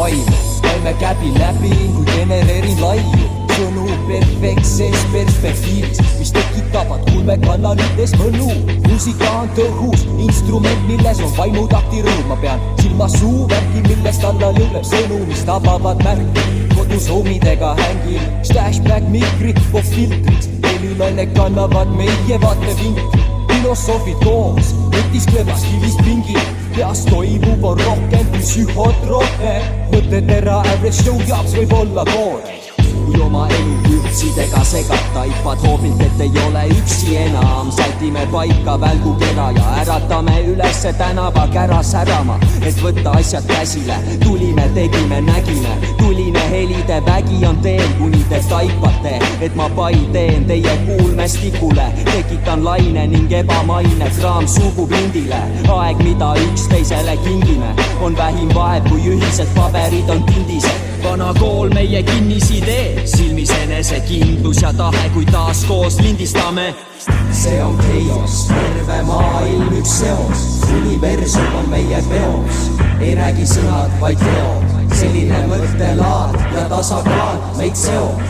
vaimu. Käime käbi läbi, kui genereerin laiu sõnu perfektses perspektiivis, mis tekitavad kulmekanalites mõnu. Muusika on tõhus instrument, milles on vaimutakti rõõm. Ma pean silmas suuvärki, millest alla lõõleb sõnu, mis tabavad märki. Kodus homidega hängil, stashback mikri, pop filtrid, helilaine kannavad meie vaatevinkli. Filosoofid koos, mõtisklemas kivist pingil, peas toimub on rohkem kui psühhotroope. Mõtetera average show jaoks võib olla koore. Kui oma elu kürtsidega segad, taipad hoobilt, et ei ole üksi enam. Sätime paika välgukera ja äratame ülesse tänava kära särama, et võtta asjad käsile. Tulime, tegime, nägime, tuline helide vägi on teel, kuni te taipate, et ma pai teen teie kuulmestikule. Tekitan laine ning ebamaine kraam suubub lindile. Aeg, mida üksteisele kingime, on vähim vaev, kui ühised paberid on tindised. Vana kool meie kinnisidee, silmis enesekindlus ja tahe, kui taas koos lindistame. See on chaos, terve maailm üks seos, universum on meie peos. Ei räägi sõnad, vaid teod, selline mõttelaad ja tasakaal meid seob.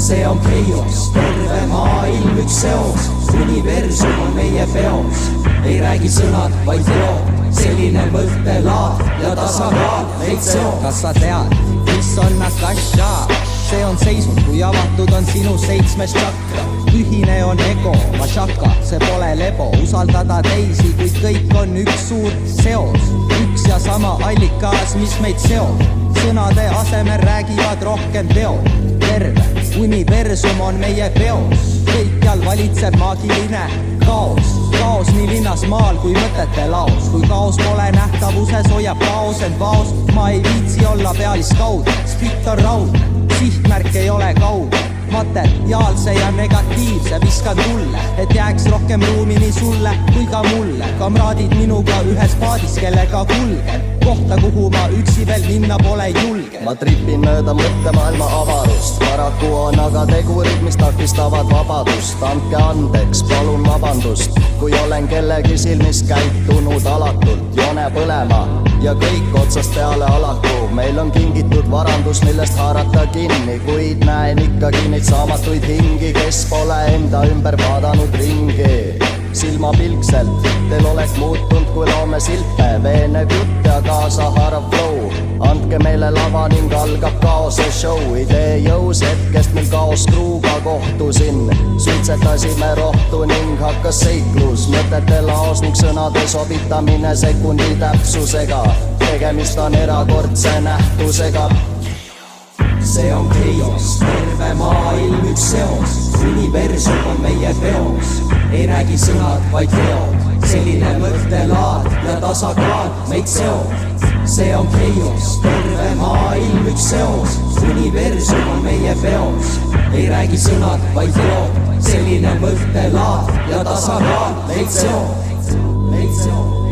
See on chaos, terve maailm üks seos, universum on meie peos. Ei räägi sõnad, vaid teod, selline mõttelaad ja tasakaal meid seob. Kas sa tead, mis on Akasha? See on seisund, kui avatud on sinu 7 čakra. Ühine on ego, Vashaka, see pole lebo. Usaldada teisi, kuid kõik on üks suur seos. Üks ja sama allikas, mis meid seob. Sõnade asemel räägivad rohkem teod. Terve universum on meie peos. Kõikjal valitseb maagiline kaos. Kaos nii linnas, maal kui mõtete laos. Kui kaos pole nähtavuses, hoiab kaos end vaos. Ma ei viitsi olla pealiskaud, spitt on raud. Sihtmärk ei ole kauge, materiaalse ja negatiivse viskan tulle, et jääks rohkem ruumi nii sulle kui ka mulle. Kamraadid minuga ühes paadis, kellega kulgen kohta, kuhu ma üksi veel minna pole julge. Ma tripin mööda mõttemaailma avarust, paraku on aga tegurid, mis takistavad vabadust. Andke andeks, palun vabandust, kui olen kellegi silmis käitunud alatult. Joone põlema ja kõik otsast peale alaku. Meil on kingitud varandus, millest haarata kinni, kuid näen ikkagi neid saamatuid hingi, kes pole enda ümber vaadanud ringi. Silmapilkselt teil oleks muutunud, kui loome silpe, veenev jutt ja kaasa haarav flow. Andke meile lava ning algab kaose show. Idee jõus hetkest, mil kaos kruuga kohtusin. Suitsetasime rohtu ning hakkas seiklus. Mõtete laos ning sõnade sobitamine sekundi täpsusega. Tegemist on erakordse nähtusega. See on chaos, terve maailm üks seos, universum on meie peos. Ei räägi sõnad, vaid teod, selline mõttelaad ja tasakaal meid seob. See on chaos, terve maailm üks seos, universum on meie peos. Ei räägi sõnad, vaid teod, selline mõttelaad ja tasakaal meid seob.